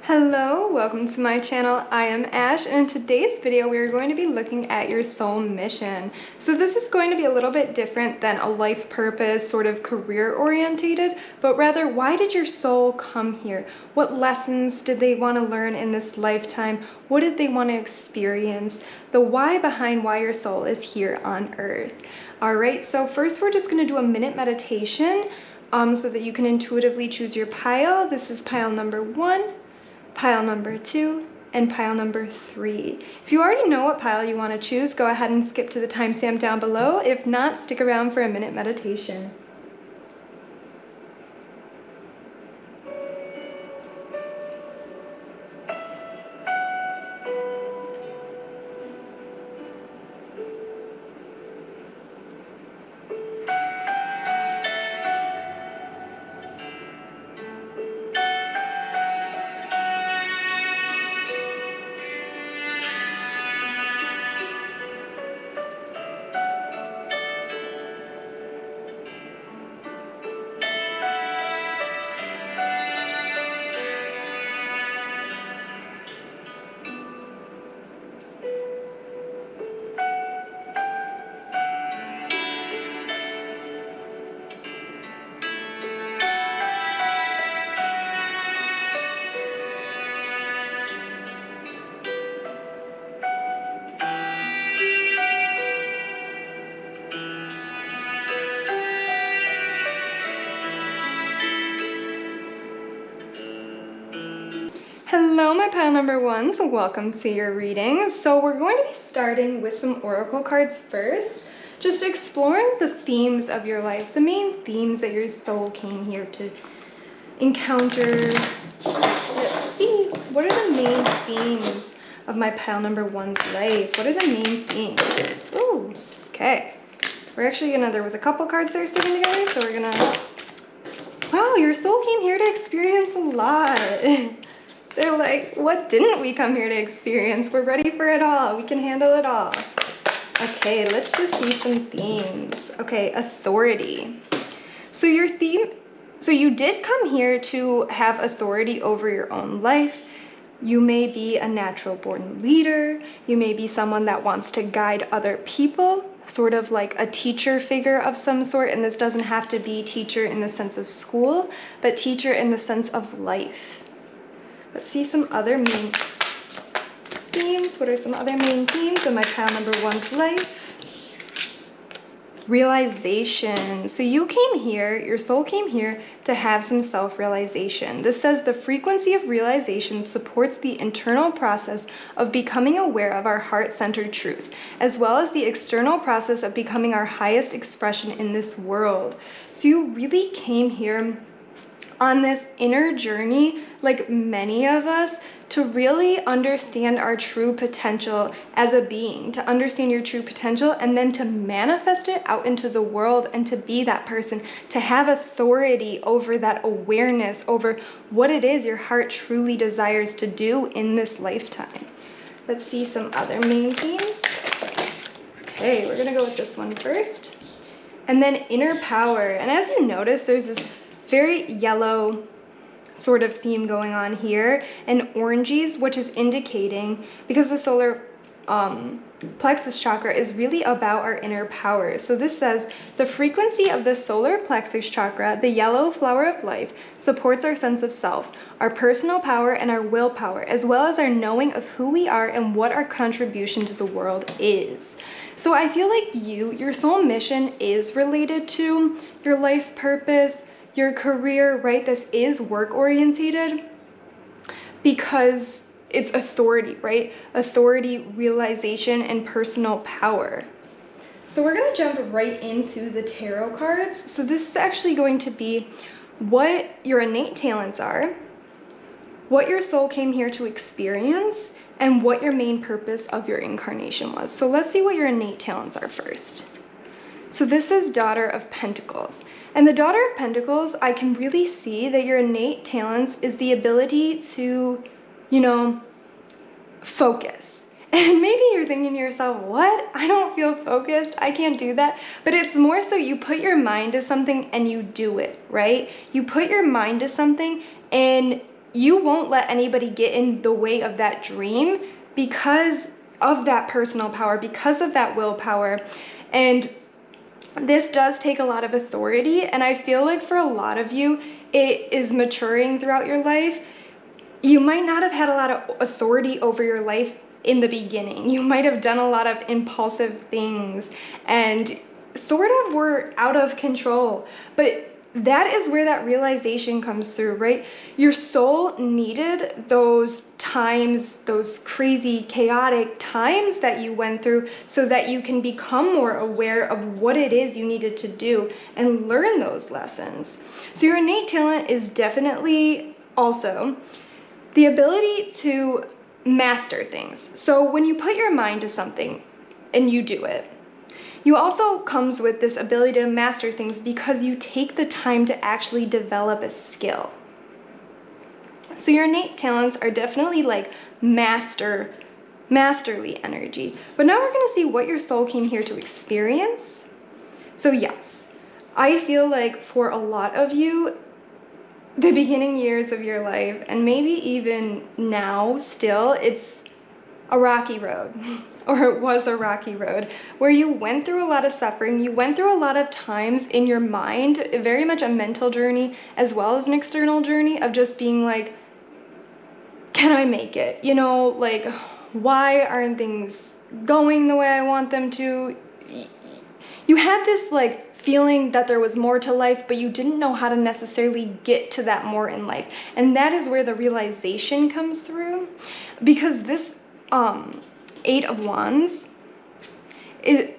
Hello, welcome to my channel. I am Ash, and in today's video we are going to be looking at your soul mission. So this is going to be a little bit different than a life purpose, sort of career orientated, but rather, why did your soul come here? What lessons did they want to learn in this lifetime? What did they want to experience? The why behind why your soul is here on earth. All right, so first we're just going to do a minute meditation so that you can intuitively choose your pile. This is pile number 1. Pile number 2, and pile number 3. If you already know what pile you want to choose, go ahead and skip to the timestamp down below. If not, stick around for a minute meditation. Hello, my pile number 1, so welcome to your reading. So we're going to be starting with some oracle cards first, just exploring the themes of your life, the main themes that your soul came here to encounter. Let's see, what are the main themes of my pile number 1's life? What are the main themes? Ooh, okay. We're actually gonna, there was a couple cards there sitting together, so we're gonna, wow, your soul came here to experience a lot. They're like, what didn't we come here to experience? We're ready for it all. We can handle it all. Okay, let's just see some themes. Okay, authority. So your theme, so you did come here to have authority over your own life. You may be a natural born leader. You may be someone that wants to guide other people, sort of like a teacher figure of some sort. And this doesn't have to be teacher in the sense of school, but teacher in the sense of life. Let's see some other main themes. What are some other main themes of my pile number 1's life? Realization. So you came here, your soul came here to have some self-realization. This says the frequency of realization supports the internal process of becoming aware of our heart-centered truth, as well as the external process of becoming our highest expression in this world. So you really came here on this inner journey, like many of us, to really understand our true potential as a being, to understand your true potential, and then to manifest it out into the world and to be that person, to have authority over that awareness, over what it is your heart truly desires to do in this lifetime. Let's see some other main themes. Okay, we're gonna go with this one first. And then inner power. And as you notice, there's this very yellow sort of theme going on here, and oranges, which is indicating, because the solar plexus chakra is really about our inner power. So this says the frequency of the solar plexus chakra, the yellow flower of life, supports our sense of self, our personal power, and our willpower, as well as our knowing of who we are and what our contribution to the world is. So I feel like your soul mission is related to your life purpose, your career, right? This is work orientated because it's authority, right? Authority, realization, and personal power. So we're gonna jump right into the tarot cards. So this is actually going to be what your innate talents are, what your soul came here to experience, and what your main purpose of your incarnation was. So let's see what your innate talents are first. So this is Daughter of Pentacles. And the Daughter of Pentacles, I can really see that your innate talents is the ability to, focus. And maybe you're thinking to yourself, what? I don't feel focused. I can't do that. But it's more so you put your mind to something and you do it, right? You put your mind to something and you won't let anybody get in the way of that dream because of that personal power, because of that willpower. And this does take a lot of authority, and I feel like for a lot of you, it is maturing throughout your life. You might not have had a lot of authority over your life in the beginning. You might have done a lot of impulsive things and sort of were out of control. But that is where that realization comes through, right? Your soul needed those times, those crazy, chaotic times that you went through so that you can become more aware of what it is you needed to do and learn those lessons. So your innate talent is definitely also the ability to master things. So when you put your mind to something and you do it, you also comes with this ability to master things because you take the time to actually develop a skill. So your innate talents are definitely like masterly energy. But now we're going to see what your soul came here to experience. So yes, I feel like for a lot of you, the beginning years of your life, and maybe even now still, it's a rocky road, or it was a rocky road, where you went through a lot of suffering, you went through a lot of times in your mind, very much a mental journey as well as an external journey of just being like, can I make it? You know, like, why aren't things going the way I want them to? You had this like feeling that there was more to life, but you didn't know how to necessarily get to that more in life. And that is where the realization comes through, because this Eight of Wands is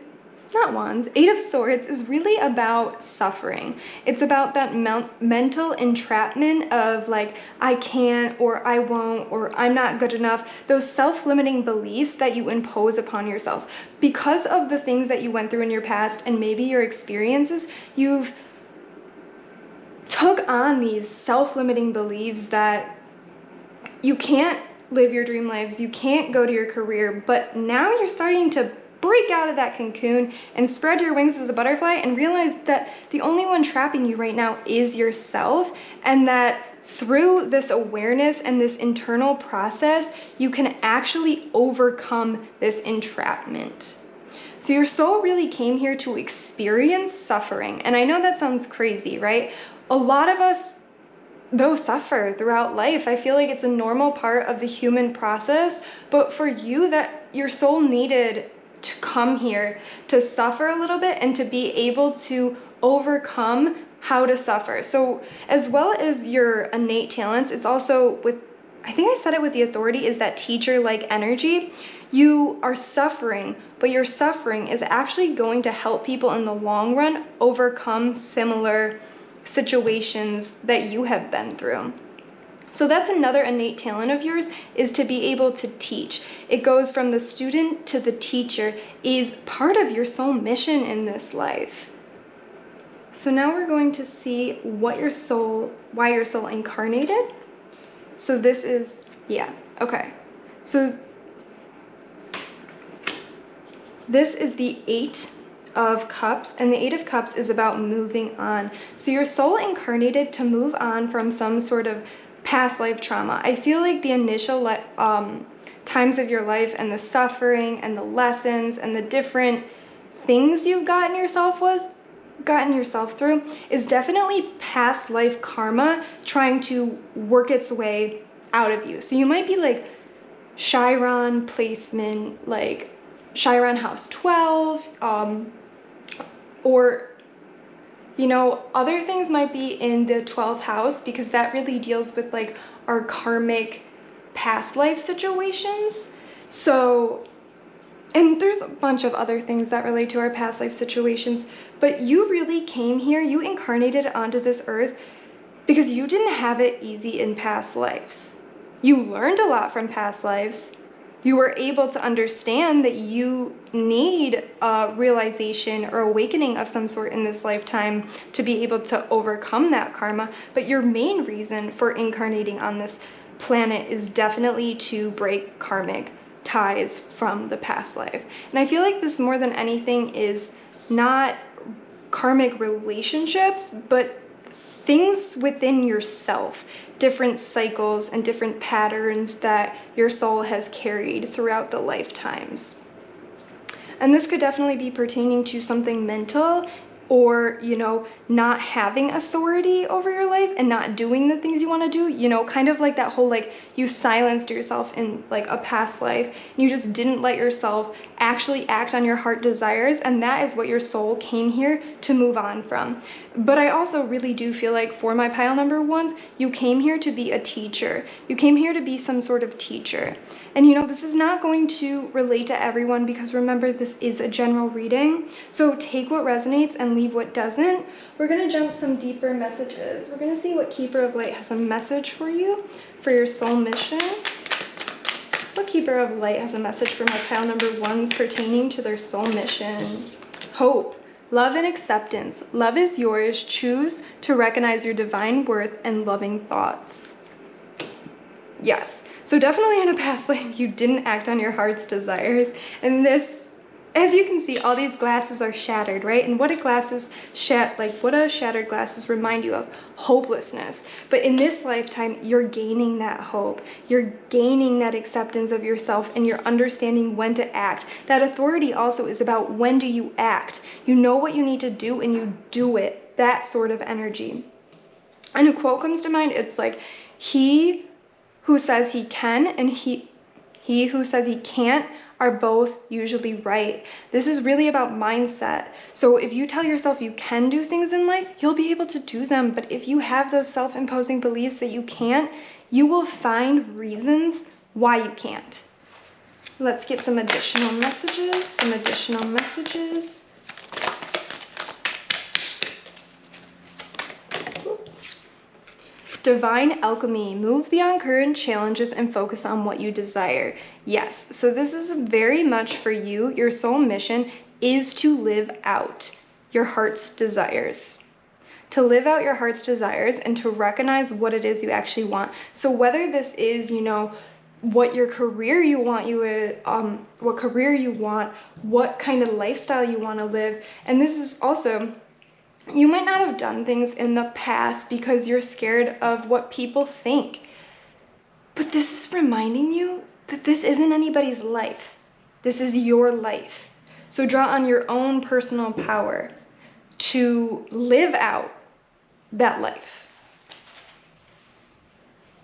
not wands. Eight of Swords is really about suffering. It's about that mental entrapment of like, I can't, or I won't, or I'm not good enough. Those self-limiting beliefs that you impose upon yourself. Because of the things that you went through in your past and maybe your experiences, you've took on these self-limiting beliefs that you can't live your dream lives, you can't go to your career, but now you're starting to break out of that cocoon and spread your wings as a butterfly and realize that the only one trapping you right now is yourself, and that through this awareness and this internal process, you can actually overcome this entrapment. So your soul really came here to experience suffering. And I know that sounds crazy, right? A lot of us, though, suffer throughout life. I feel like it's a normal part of the human process, but for you, that your soul needed to come here to suffer a little bit and to be able to overcome how to suffer. So as well as your innate talents, it's also with, I think I said it with the authority, is that teacher-like energy. You are suffering, but your suffering is actually going to help people in the long run overcome similar situations that you have been through. So that's another innate talent of yours, is to be able to teach. It goes from the student to the teacher, is part of your soul mission in this life. So now we're going to see why your soul incarnated. So this is, okay. So this is the Eight of Cups, and the Eight of Cups is about moving on. So your soul incarnated to move on from some sort of past life trauma. I feel like the initial times of your life and the suffering and the lessons and the different things you've gotten yourself through is definitely past life karma trying to work its way out of you. So you might be like Chiron placement, like Chiron house 12, or you know, other things might be in the 12th house, because that really deals with like our karmic past life situations. So, and there's a bunch of other things that relate to our past life situations, but you really came here, you incarnated onto this earth because you didn't have it easy in past lives. You learned a lot from past lives. You were able to understand that you need a realization or awakening of some sort in this lifetime to be able to overcome that karma. But your main reason for incarnating on this planet is definitely to break karmic ties from the past life. And I feel like this more than anything is not karmic relationships, but things within yourself, different cycles and different patterns that your soul has carried throughout the lifetimes. And this could definitely be pertaining to something mental, or, not having authority over your life and not doing the things you want to do, kind of like that whole, like, you silenced yourself in like a past life, and you just didn't let yourself actually act on your heart desires, and that is what your soul came here to move on from. But I also really do feel like for my pile number ones, you came here to be a teacher. You came here to be some sort of teacher. And this is not going to relate to everyone, because remember, this is a general reading. So take what resonates and leave what doesn't. We're going to jump some deeper messages. We're going to see what Keeper of Light has a message for you, for your soul mission. What Keeper of Light has a message for my pile number ones pertaining to their soul mission? Hope, love, and acceptance. Love is yours. Choose to recognize your divine worth and loving thoughts. Yes. So definitely in a past life, you didn't act on your heart's desires. And this, as you can see, all these glasses are shattered, right? And what a shattered glasses remind you of? Hopelessness. But in this lifetime, you're gaining that hope. You're gaining that acceptance of yourself, and you're understanding when to act. That authority also is about when do you act. You know what you need to do and you do it. That sort of energy. And a quote comes to mind. It's like, he who says he can and he who says he can't are both usually right. This is really about mindset. So if you tell yourself you can do things in life, you'll be able to do them. But if you have those self-imposing beliefs that you can't, you will find reasons why you can't. Let's get some additional messages. Divine alchemy. Move beyond current challenges and focus on what you desire. Yes, so this is very much for you. Your soul mission is to live out your heart's desires. To live out your heart's desires and to recognize what it is you actually want. So whether this is, what your career you want, what career you want, what kind of lifestyle you want to live. And this is also, you might not have done things in the past because you're scared of what people think. But this is reminding you that this isn't anybody's life. This is your life. So draw on your own personal power to live out that life.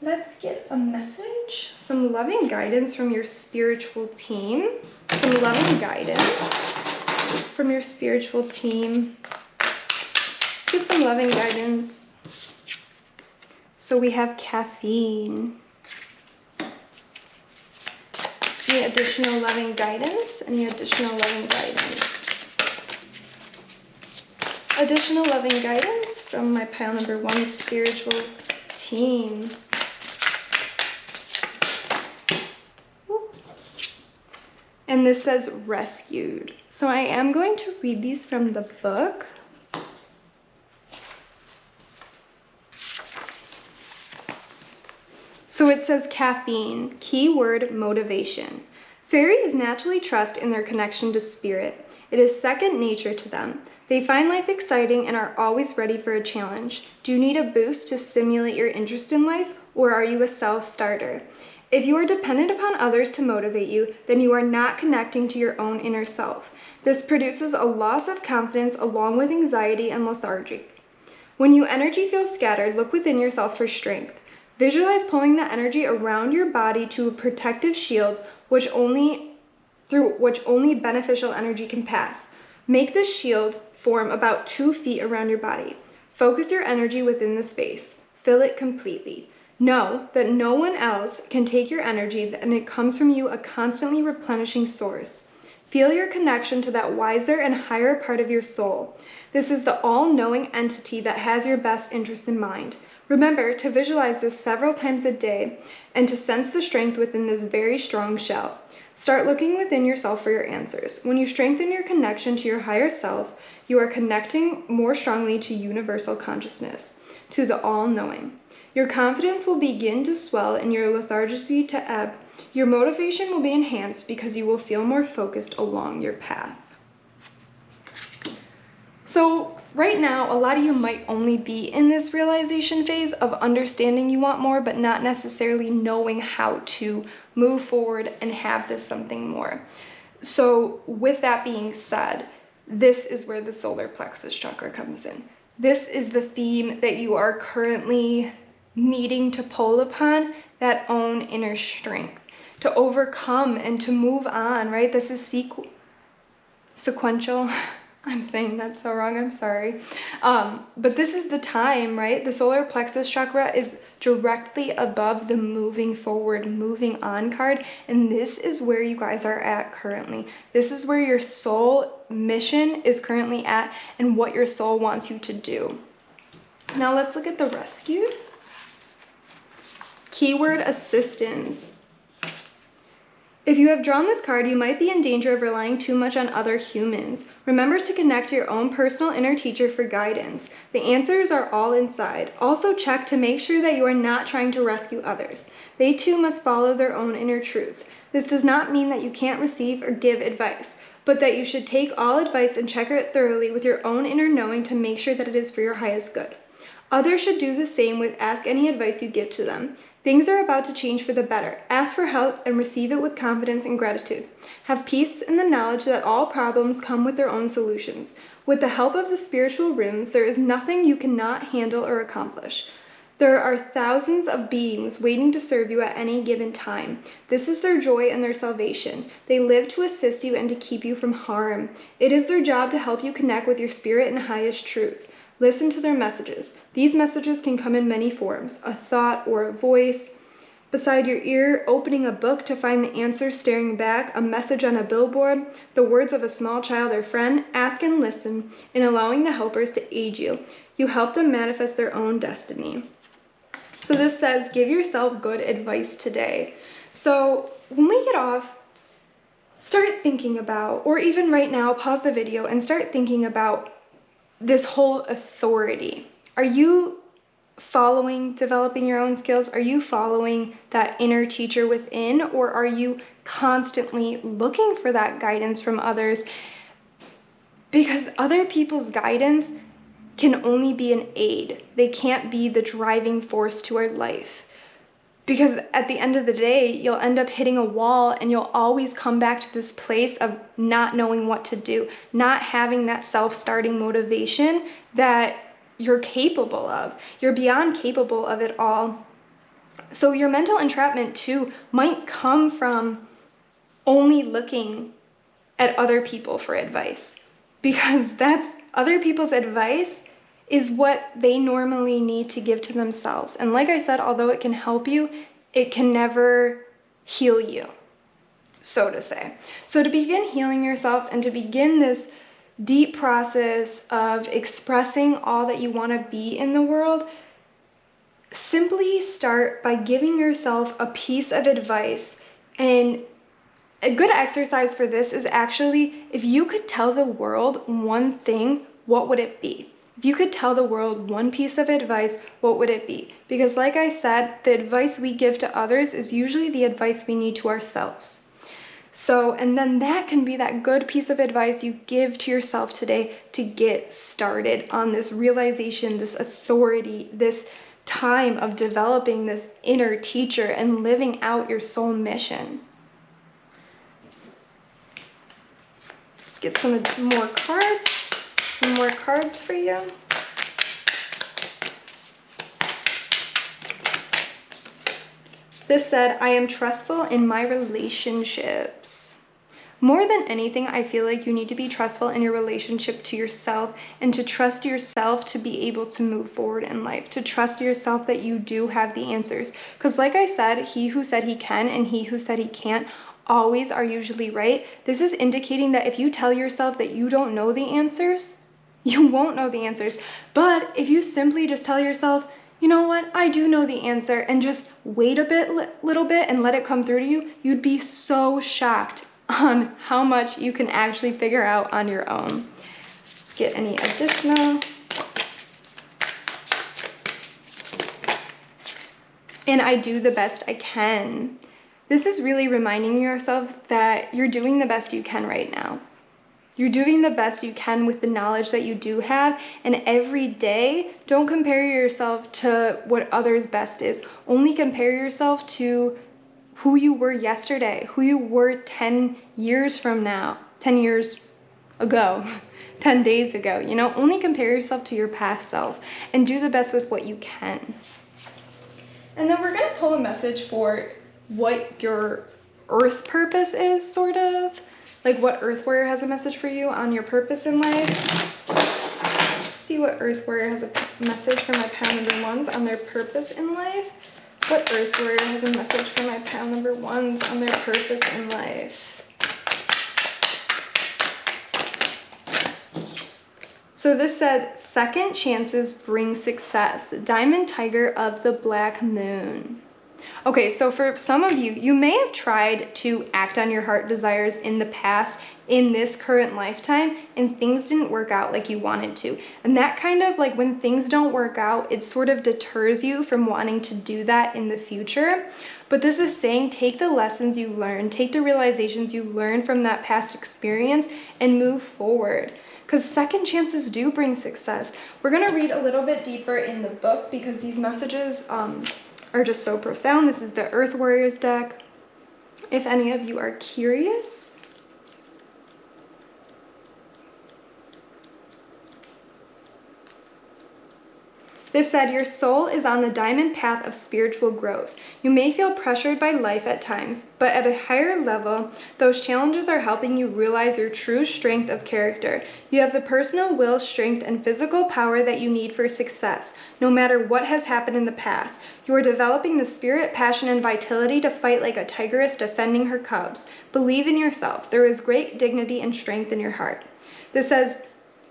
Let's get a message, some loving guidance from your spiritual team. Some loving guidance from your spiritual team. Get some loving guidance. So we have caffeine. Any additional loving guidance? Any additional loving guidance? Additional loving guidance from my pile number one spiritual team. And this says rescued. So I am going to read these from the book. So it says caffeine, keyword motivation. Fairies naturally trust in their connection to spirit. It is second nature to them. They find life exciting and are always ready for a challenge. Do you need a boost to stimulate your interest in life, or are you a self-starter? If you are dependent upon others to motivate you, then you are not connecting to your own inner self. This produces a loss of confidence along with anxiety and lethargy. When your energy feels scattered, look within yourself for strength. Visualize pulling the energy around your body to a protective shield through which only beneficial energy can pass. Make this shield form about 2 feet around your body. Focus your energy within the space. Fill it completely. Know that no one else can take your energy, and it comes from you, a constantly replenishing source. Feel your connection to that wiser and higher part of your soul. This is the all-knowing entity that has your best interest in mind. Remember to visualize this several times a day and to sense the strength within this very strong shell. Start looking within yourself for your answers. When you strengthen your connection to your higher self, you are connecting more strongly to universal consciousness, to the all-knowing. Your confidence will begin to swell and your lethargy to ebb. Your motivation will be enhanced because you will feel more focused along your path. So right now, a lot of you might only be in this realization phase of understanding you want more, but not necessarily knowing how to move forward and have this something more. So with that being said, this is where the solar plexus chakra comes in. This is the theme that you are currently needing to pull upon, that own inner strength, to overcome and to move on, right? This is sequential. I'm saying that so wrong, I'm sorry. But this is the time, right? The solar plexus chakra is directly above the moving forward, moving on card. And this is where you guys are at currently. This is where your soul mission is currently at and what your soul wants you to do. Now let's look at the rescued. Keyword assistance. If you have drawn this card, you might be in danger of relying too much on other humans. Remember to connect to your own personal inner teacher for guidance. The answers are all inside. Also check to make sure that you are not trying to rescue others. They too must follow their own inner truth. This does not mean that you can't receive or give advice, but that you should take all advice and check it thoroughly with your own inner knowing to make sure that it is for your highest good. Others should do the same with ask any advice you give to them. Things are about to change for the better. Ask for help and receive it with confidence and gratitude. Have peace in the knowledge that all problems come with their own solutions. With the help of the spiritual rooms, there is nothing you cannot handle or accomplish. There are thousands of beings waiting to serve you at any given time. This is their joy and their salvation. They live to assist you and to keep you from harm. It is their job to help you connect with your spirit and highest truth. Listen to their messages. These messages can come in many forms, a thought or a voice beside your ear, opening a book to find the answer staring back, a message on a billboard, the words of a small child or friend. Ask and listen, in allowing the helpers to aid you. You help them manifest their own destiny. So this says, give yourself good advice today. So when we get off, start thinking about, or even right now, pause the video and start thinking about this whole authority. Are you following developing your own skills? Are you following that inner teacher within, or are you constantly looking for that guidance from others? Because other people's guidance can only be an aid. They can't be the driving force to our life. Because at the end of the day, you'll end up hitting a wall and you'll always come back to this place of not knowing what to do, not having that self-starting motivation that you're capable of. You're beyond capable of it all. So your mental entrapment too might come from only looking at other people for advice, because that's other people's advice is what they normally need to give to themselves. And like I said, although it can help you, it can never heal you, so to say. So to begin healing yourself and to begin this deep process of expressing all that you want to be in the world, simply start by giving yourself a piece of advice. And a good exercise for this is actually, if you could tell the world one thing, what would it be? If you could tell the world one piece of advice, what would it be? Because like I said, the advice we give to others is usually the advice we need to ourselves. So, and then that can be that good piece of advice you give to yourself today to get started on this realization, this authority, this time of developing this inner teacher and living out your soul mission. Let's get some more cards. Some more cards for you. This said, I am trustful in my relationships. More than anything, I feel like you need to be trustful in your relationship to yourself and to trust yourself to be able to move forward in life, to trust yourself that you do have the answers. Because like I said, he who said he can and he who said he can't always are usually right. This is indicating that if you tell yourself that you don't know the answers, you won't know the answers. But if you simply just tell yourself, you know what, I do know the answer, and just wait a little bit and let it come through to you, you'd be so shocked on how much you can actually figure out on your own. Let's get any additional. And I do the best I can. This is really reminding yourself that you're doing the best you can right now. You're doing the best you can with the knowledge that you do have, and every day, don't compare yourself to what others' best is. Only compare yourself to who you were yesterday, who you were 10 years from now, 10 years ago, 10 days ago. Only compare yourself to your past self and do the best with what you can. And then we're going to pull a message for what your earth purpose is, sort of. Like what Earth Warrior has a message for you on your purpose in life. See what Earth Warrior has a message for my pile number ones on their purpose in life. What Earth Warrior has a message for my pile number ones on their purpose in life. So this said, second chances bring success. Diamond Tiger of the Black Moon. Okay, so for some of you, you may have tried to act on your heart desires in the past, in this current lifetime, and things didn't work out like you wanted to. And that kind of like when things don't work out, it sort of deters you from wanting to do that in the future. But this is saying take the lessons you learned, take the realizations you learned from that past experience and move forward. Because second chances do bring success. We're going to read a little bit deeper in the book because these messages are just so profound. This is the Earth Warriors deck. If any of you are curious. This said, your soul is on the diamond path of spiritual growth. You may feel pressured by life at times, but at a higher level, those challenges are helping you realize your true strength of character. You have the personal will, strength, and physical power that you need for success, no matter what has happened in the past. You are developing the spirit, passion, and vitality to fight like a tigress defending her cubs. Believe in yourself. There is great dignity and strength in your heart. This says,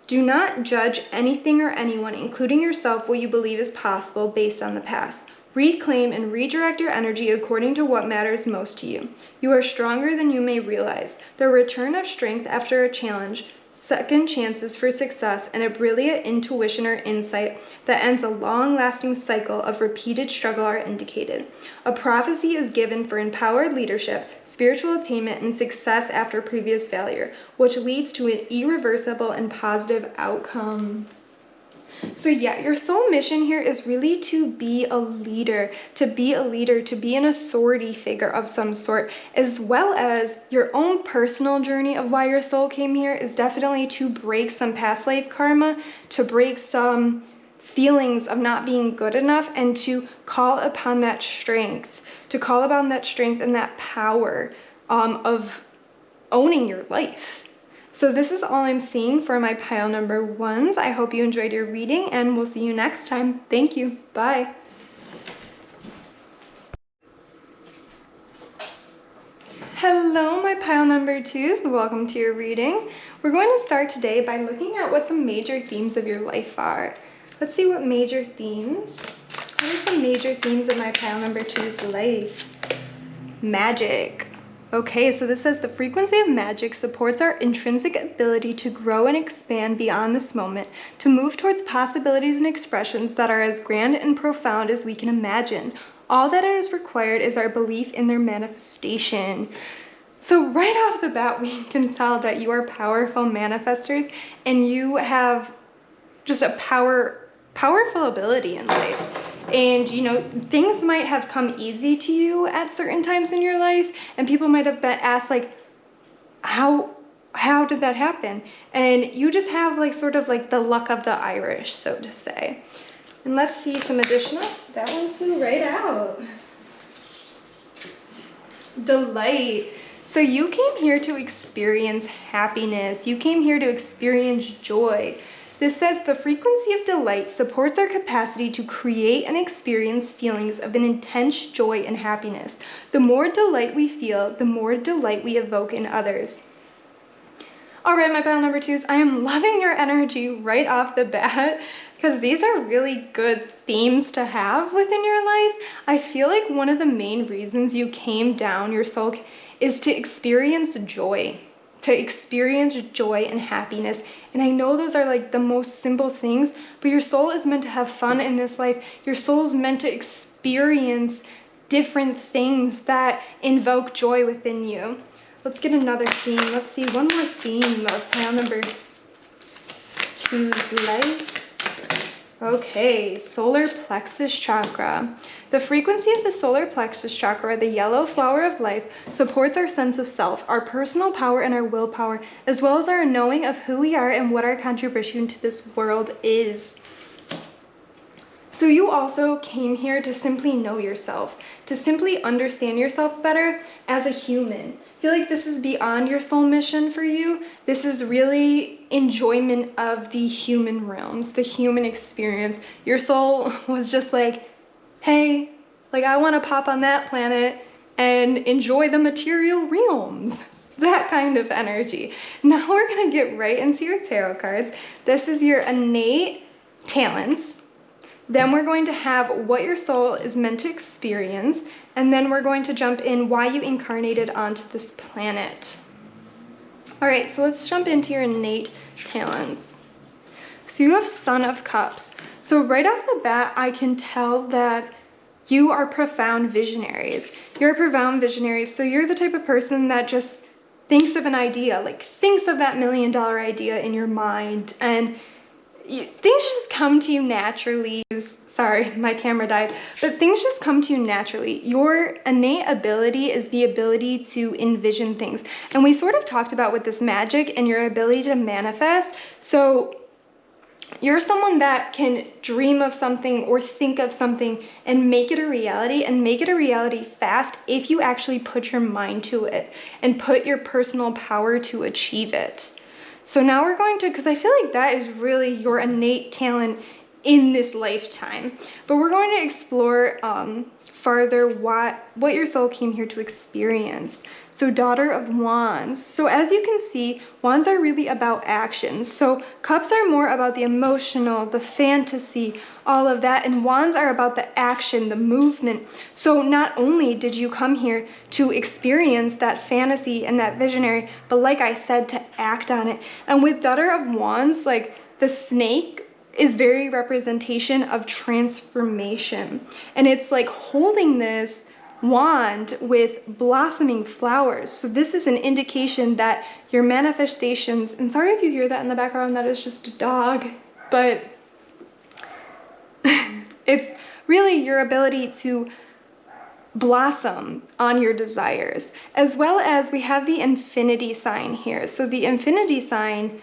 do not judge anything or anyone, including yourself, what you believe is possible based on the past. Reclaim and redirect your energy according to what matters most to you. You are stronger than you may realize. The return of strength after a challenge, second chances for success, and a brilliant intuition or insight that ends a long-lasting cycle of repeated struggle are indicated. A prophecy is given for empowered leadership, spiritual attainment, and success after previous failure, which leads to an irreversible and positive outcome. So yeah, your soul mission here is really to be a leader, to be an authority figure of some sort, as well as your own personal journey of why your soul came here is definitely to break some past life karma, to break some feelings of not being good enough, and to call upon that strength, and that power of owning your life. So this is all I'm seeing for my pile number ones. I hope you enjoyed your reading, and we'll see you next time. Thank you. Bye. Hello, my pile number twos. Welcome to your reading. We're going to start today by looking at what some major themes of your life are. Let's see what major themes. What are some major themes of my pile number two's life? Magic. Okay, so this says the frequency of magic supports our intrinsic ability to grow and expand beyond this moment, to move towards possibilities and expressions that are as grand and profound as we can imagine. All that is required is our belief in their manifestation. So right off the bat, we can tell that you are powerful manifestors and you have just a powerful ability in life. And things might have come easy to you at certain times in your life, and people might have been asked like, how did that happen? And you just have sort of the luck of the Irish, so to say. And let's see some additional. That one flew right out. Delight. So you came here to experience happiness. You came here to experience joy. This says the frequency of delight supports our capacity to create and experience feelings of an intense joy and happiness. The more delight we feel, the more delight we evoke in others. All right, my pile number twos, I am loving your energy right off the bat because these are really good themes to have within your life. I feel like one of the main reasons you came down, your soul, is to experience joy. And happiness. And I know those are the most simple things, but your soul is meant to have fun in this life. Your soul is meant to experience different things that invoke joy within you. let's get another theme. Let's see, one more theme of pile number 2's life. Okay, solar plexus chakra. The frequency of the solar plexus chakra, the yellow flower of life, supports our sense of self, our personal power, and our willpower, as well as our knowing of who we are and what our contribution to this world is. So you also came here to simply know yourself, to simply understand yourself better as a human. I feel like this is beyond your soul mission for you. This is really enjoyment of the human realms, the human experience. Your soul was just like, hey, like I want to pop on that planet and enjoy the material realms. That kind of energy. Now we're going to get right into your tarot cards. This is your innate talents. Then we're going to have what your soul is meant to experience, and then we're going to jump in why you incarnated onto this planet. All right, so let's jump into your innate talents. So you have Son of Cups. So right off the bat, I can tell that you are profound visionaries. You're profound visionaries, so you're the type of person that just thinks of an idea, like thinks of that $1 million idea in your mind, and things just come to you naturally. Sorry, my camera died. But things just come to you naturally. Your innate ability is the ability to envision things. And we sort of talked about with this magic and your ability to manifest. So you're someone that can dream of something or think of something and make it a reality, and make it a reality fast if you actually put your mind to it and put your personal power to achieve it. So now we're going to, because I feel like that is really your innate talent in this lifetime. But we're going to explore farther what your soul came here to experience. So Daughter of Wands. So as you can see, Wands are really about action. So Cups are more about the emotional, the fantasy, all of that. And Wands are about the action, the movement. So not only did you come here to experience that fantasy and that visionary, but like I said, to act on it. And with Daughter of Wands, like the snake is very representation of transformation. And it's like holding this wand with blossoming flowers. So this is an indication that your manifestations, and sorry if you hear that in the background, that is just a dog, but it's really your ability to blossom on your desires. As well as we have the infinity sign here. So the infinity sign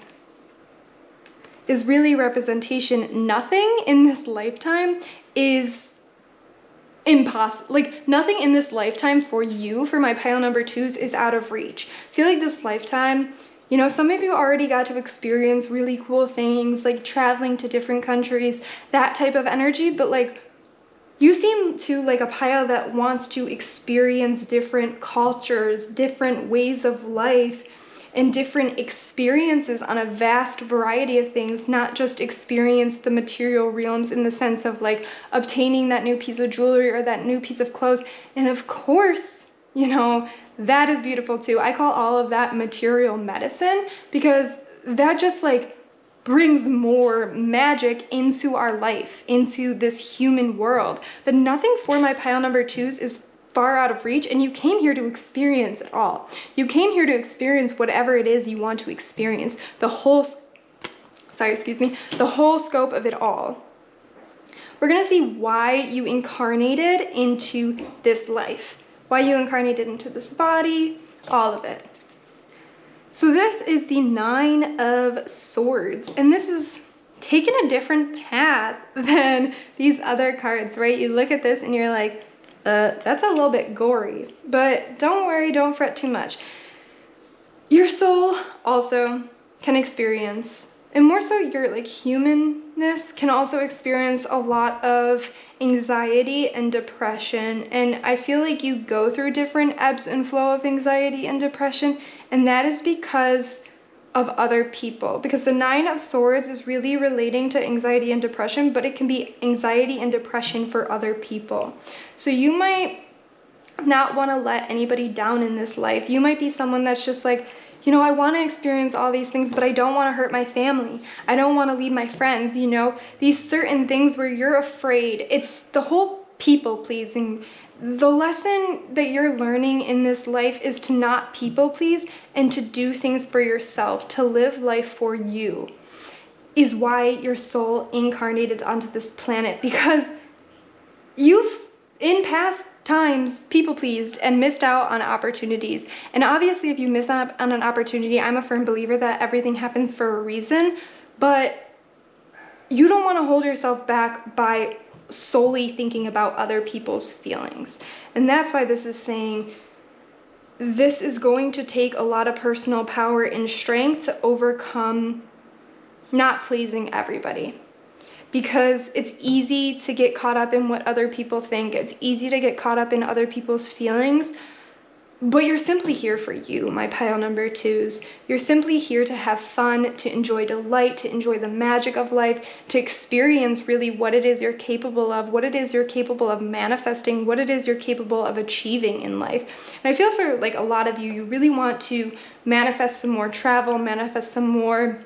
is really representation. Nothing in this lifetime is impossible. Like nothing in this lifetime for you, for my pile number 2s, is out of reach. I feel like this lifetime, you know, some of you already got to experience really cool things, like traveling to different countries, that type of energy, but like you seem to like a pile that wants to experience different cultures, different ways of life, and different experiences on a vast variety of things, not just experience the material realms in the sense of like obtaining that new piece of jewelry or that new piece of clothes. And of course, you know, that is beautiful too. I call all of that material medicine, because that just like brings more magic into our life, into this human world. But nothing for my pile number 2s is far out of reach, and you came here to experience it all. You came here to experience whatever it is you want to experience, the whole scope of it all. We're gonna see why you incarnated into this life, why you incarnated into this body, all of it. So this is the 9 of Swords, and this is taking a different path than these other cards, right? You look at this and you're like, that's a little bit gory, but don't worry, don't fret too much. Your soul also can experience, and more so your like humanness can also experience a lot of anxiety and depression. And I feel like you go through different ebbs and flow of anxiety and depression, and that is because of other people, because the 9 of Swords is really relating to anxiety and depression, but it can be anxiety and depression for other people. So you might not want to let anybody down in this life. You might be someone that's just like, you know, I want to experience all these things, but I don't want to hurt my family. I don't want to leave my friends, you know, these certain things where you're afraid. It's the whole people pleasing. the lesson that you're learning in this life is to not people please and to do things for yourself, to live life for you, is why your soul incarnated onto this planet, because you've in past times people pleased and missed out on opportunities. And obviously if you miss out on an opportunity, I'm a firm believer that everything happens for a reason, but you don't want to hold yourself back by solely thinking about other people's feelings. And that's why this is saying this is going to take a lot of personal power and strength to overcome not pleasing everybody. Because it's easy to get caught up in what other people think. It's easy to get caught up in other people's feelings. But you're simply here for you, my pile number 2s. You're simply here to have fun, to enjoy delight, to enjoy the magic of life, to experience really what it is you're capable of, what it is you're capable of manifesting, what it is you're capable of achieving in life. And I feel for like a lot of you, you really want to manifest some more travel, manifest some more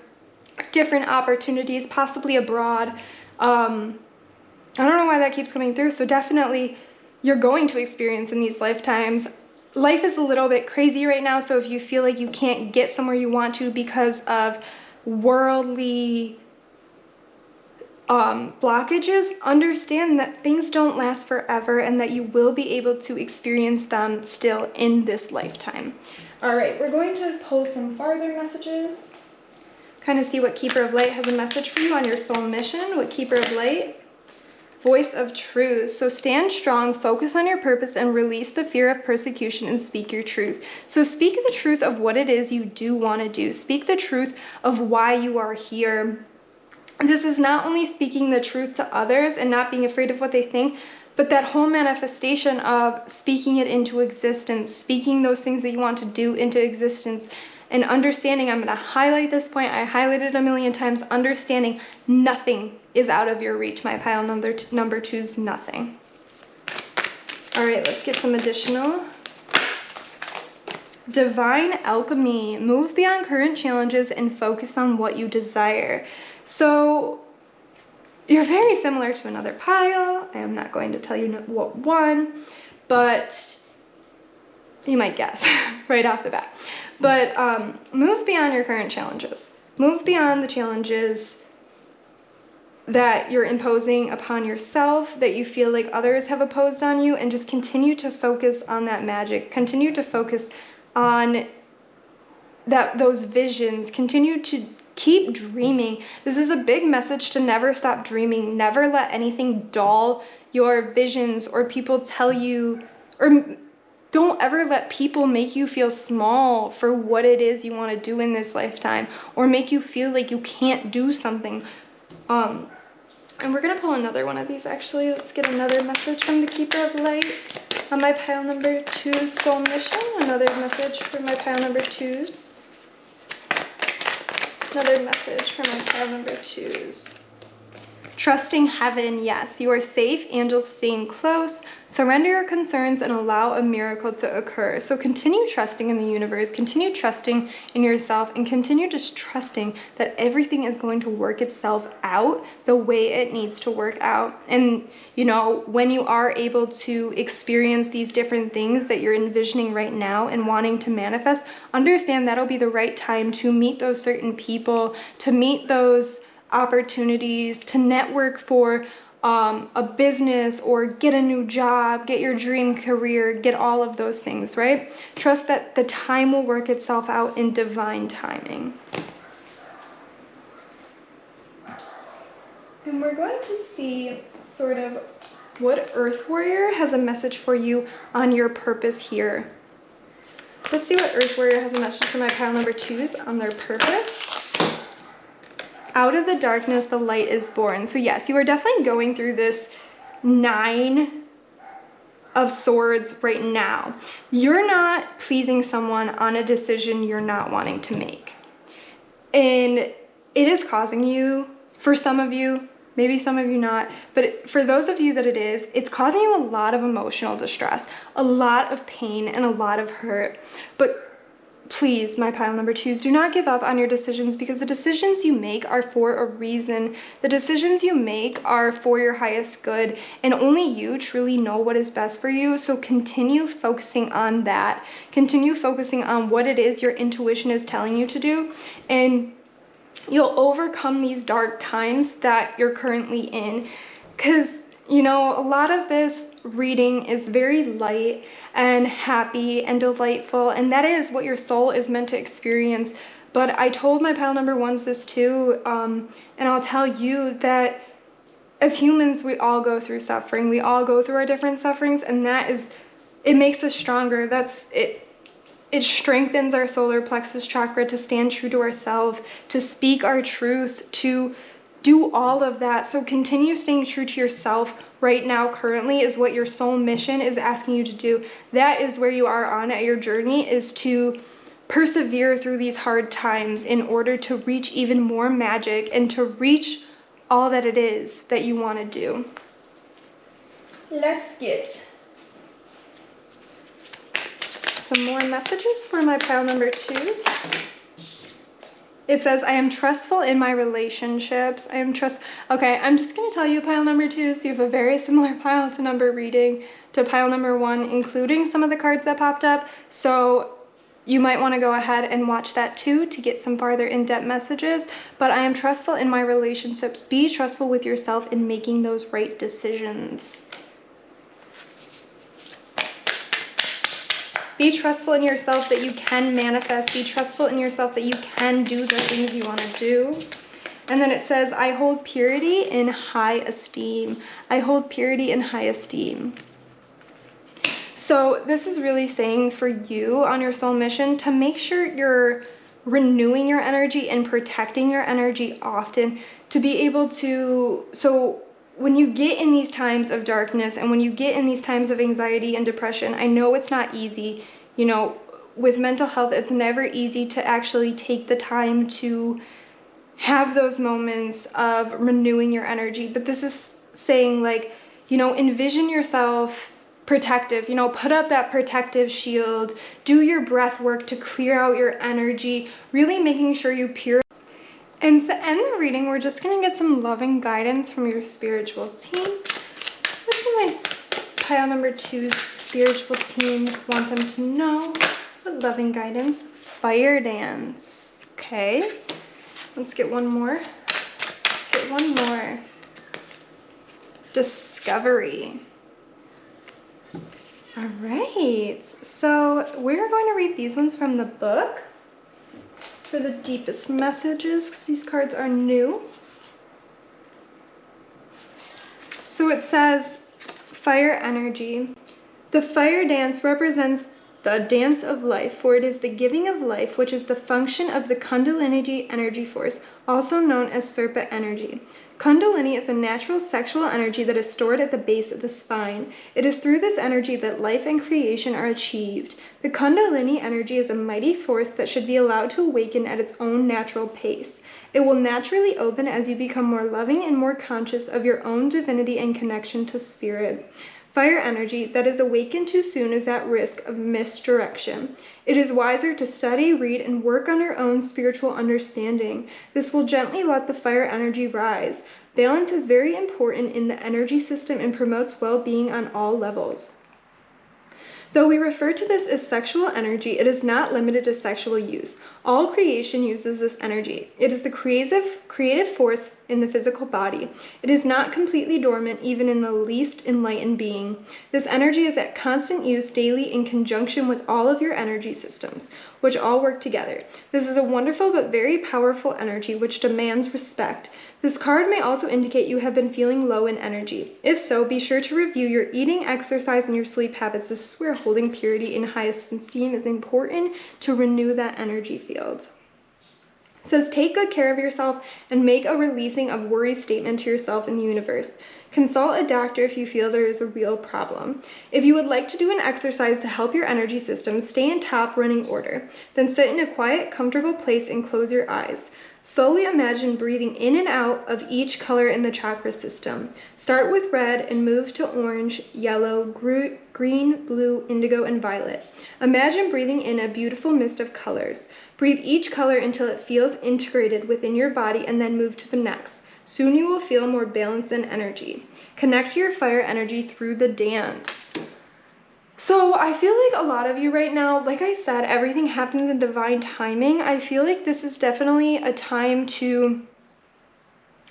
different opportunities, possibly abroad. I don't know why that keeps coming through. So definitely you're going to experience in these lifetimes. Life is a little bit crazy right now. So if you feel like you can't get somewhere you want to because of worldly blockages, understand that things don't last forever and that you will be able to experience them still in this lifetime. All right, we're going to pull some farther messages. Kind of see what Keeper of Light has a message for you on your soul mission. What Keeper of Light? Voice of truth. So stand strong, focus on your purpose, and release the fear of persecution and speak your truth. So speak the truth of what it is you do want to do. Speak the truth of why you are here. This is not only speaking the truth to others and not being afraid of what they think, but that whole manifestation of speaking it into existence, speaking those things that you want to do into existence. And understanding, I'm going to highlight this point, I highlighted it a million times, understanding nothing is out of your reach, my pile number 2's nothing. All right, let's get some additional. Divine alchemy, move beyond current challenges and focus on what you desire. So you're very similar to another pile. I am not going to tell you what one, but you might guess right off the bat. But move beyond your current challenges. Move beyond the challenges that you're imposing upon yourself, that you feel like others have imposed on you, and just continue to focus on that magic. Continue to focus on those visions. Continue to keep dreaming. This is a big message to never stop dreaming. Never let anything dull your visions or people tell you, or don't ever let people make you feel small for what it is you want to do in this lifetime, or make you feel like you can't do something. And we're going to pull another one of these actually. Let's get another message from the Keeper of Light on my pile number 2's soul mission. Another message from my pile number 2's. Another message from my pile number 2's. Trusting heaven, yes, you are safe, angels staying close. Surrender your concerns and allow a miracle to occur. So continue trusting in the universe, continue trusting in yourself, and continue just trusting that everything is going to work itself out the way it needs to work out. And, you know, when you are able to experience these different things that you're envisioning right now and wanting to manifest, understand that'll be the right time to meet those certain people, to meet those opportunities, to network for a business or get a new job, get your dream career, get all of those things, right? Trust that the time will work itself out in divine timing. And we're going to see sort of what Earth Warrior has a message for you on your purpose here. Let's see what Earth Warrior has a message for my pile number 2's on their purpose. Out of the darkness, the light is born. So yes, you are definitely going through this 9 of Swords right now. You're not pleasing someone on a decision you're not wanting to make. And it is causing you, for some of you, maybe some of you not, but for those of you that it is, it's causing you a lot of emotional distress, a lot of pain, and a lot of hurt. But please, my pile number 2s, do not give up on your decisions, because the decisions you make are for a reason. The decisions you make are for your highest good, and only you truly know what is best for you. So continue focusing on that. Continue focusing on what it is your intuition is telling you to do, and you'll overcome these dark times that you're currently in. Because, you know, a lot of this reading is very light and happy and delightful, and that is what your soul is meant to experience. But I told my pile number 1s this too, and I'll tell you that as humans, we all go through suffering. We all go through our different sufferings, and it makes us stronger. It strengthens our solar plexus chakra to stand true to ourselves, to speak our truth, to do all of that. So continue staying true to yourself right now. Currently is what your soul mission is asking you to do. That is where you are on at your journey, is to persevere through these hard times in order to reach even more magic and to reach all that it is that you want to do. Let's get some more messages for my pile number 2s. It says, I am trustful in my relationships. Okay, I'm just going to tell you pile number 2s. You have a very similar pile to number reading to pile number 1, including some of the cards that popped up. So you might want to go ahead and watch that too to get some farther in-depth messages. But I am trustful in my relationships. Be trustful with yourself in making those right decisions. Be trustful in yourself that you can manifest. Be trustful in yourself that you can do the things you want to do. And then it says, I hold purity in high esteem. I hold purity in high esteem. So this is really saying for you on your soul mission to make sure you're renewing your energy and protecting your energy often, to be able to, so when you get in these times of darkness and when you get in these times of anxiety and depression, I know it's not easy. You know, with mental health, it's never easy to actually take the time to have those moments of renewing your energy. But this is saying, like, you know, envision yourself protective, you know, put up that protective shield, do your breath work to clear out your energy, really making sure you purify. And to end the reading, we're just going to get some loving guidance from your spiritual team. What do my pile number 2's spiritual team want them to know? What loving guidance? Fire dance. Okay. Let's get one more. Let's get one more. Discovery. All right. So we're going to read these ones from the book for the deepest messages, because these cards are new. So it says, fire energy. The fire dance represents the dance of life, for it is the giving of life, which is the function of the Kundalini energy force, also known as Serpent energy. Kundalini is a natural sexual energy that is stored at the base of the spine. It is through this energy that life and creation are achieved. The Kundalini energy is a mighty force that should be allowed to awaken at its own natural pace. It will naturally open as you become more loving and more conscious of your own divinity and connection to spirit. Fire energy that is awakened too soon is at risk of misdirection. It is wiser to study, read, and work on your own spiritual understanding. This will gently let the fire energy rise. Balance is very important in the energy system and promotes well-being on all levels. Though we refer to this as sexual energy, it is not limited to sexual use. All creation uses this energy. It is the creative force in the physical body. It is not completely dormant even in the least enlightened being. This energy is at constant use daily in conjunction with all of your energy systems, which all work together. This is a wonderful but very powerful energy which demands respect. This card may also indicate you have been feeling low in energy. If so, be sure to review your eating, exercise, and your sleep habits. This is where holding purity in highest esteem is important to renew that energy field. It says, take good care of yourself and make a releasing of worry statement to yourself and the universe. Consult a doctor if you feel there is a real problem. If you would like to do an exercise to help your energy system stay in top running order, then sit in a quiet, comfortable place and close your eyes. Slowly imagine breathing in and out of each color in the chakra system. Start with red and move to orange, yellow, green, blue, indigo, and violet. Imagine breathing in a beautiful mist of colors. Breathe each color until it feels integrated within your body and then move to the next. Soon you will feel more balance and energy. Connect to your fire energy through the dance. So I feel like a lot of you right now, like I said, everything happens in divine timing. I feel like this is definitely a time to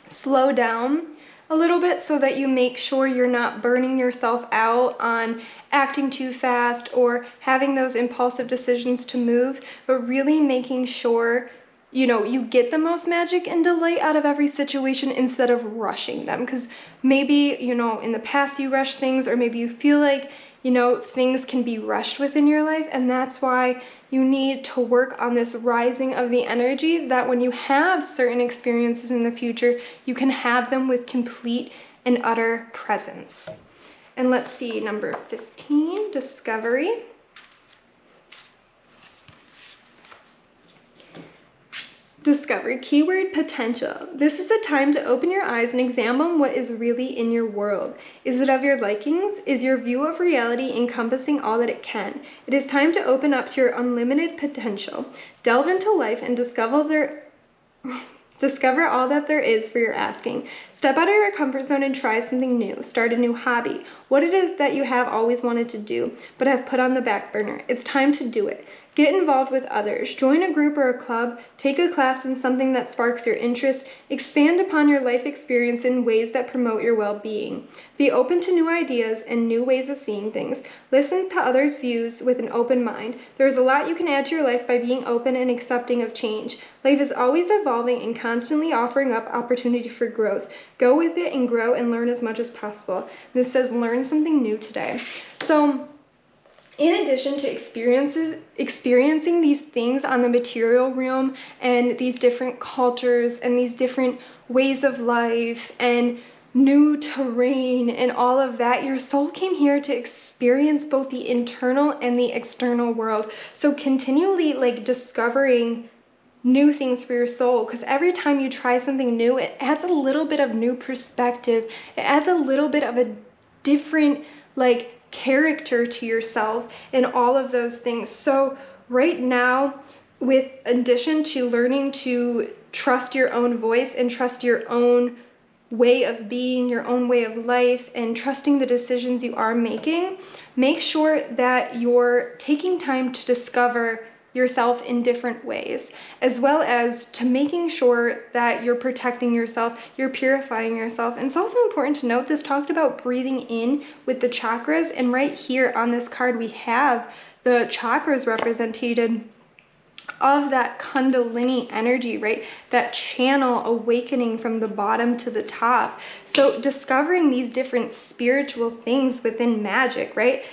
slow down a little bit so that you make sure you're not burning yourself out on acting too fast or having those impulsive decisions to move, but really making sure you get the most magic and delight out of every situation instead of rushing them. Because maybe, in the past you rush things, or maybe you feel like, things can be rushed within your life. And that's why you need to work on this rising of the energy, that when you have certain experiences in the future, you can have them with complete and utter presence. And let's see, number 15, discovery. Discovery, keyword potential. This is a time to open your eyes and examine what is really in your world. Is it of your likings? Is your view of reality encompassing all that it can? It is time to open up to your unlimited potential. Delve into life and discover all that there is for your asking. Step out of your comfort zone and try something new. Start a new hobby. What it is that you have always wanted to do, but have put on the back burner. It's time to do it. Get involved with others. Join a group or a club. Take a class in something that sparks your interest. Expand upon your life experience in ways that promote your well-being. Be open to new ideas and new ways of seeing things. Listen to others' views with an open mind. There is a lot you can add to your life by being open and accepting of change. Life is always evolving and constantly offering up opportunity for growth. Go with it and grow and learn as much as possible. This says learn something new today. So, in addition to experiencing these things on the material realm and these different cultures and these different ways of life and new terrain and all of that, your soul came here to experience both the internal and the external world. So continually discovering new things for your soul, because every time you try something new, it adds a little bit of new perspective. It adds a little bit of a different character to yourself and all of those things. So right now, with addition to learning to trust your own voice and trust your own way of being, your own way of life, and trusting the decisions you are making, make sure that you're taking time to discover yourself in different ways, as well as to making sure that you're protecting yourself, you're purifying yourself. And it's also important to note this talked about breathing in with the chakras, and right here on this card we have the chakras represented of that kundalini energy, right? That channel awakening from the bottom to the top. So discovering these different spiritual things within magic, right?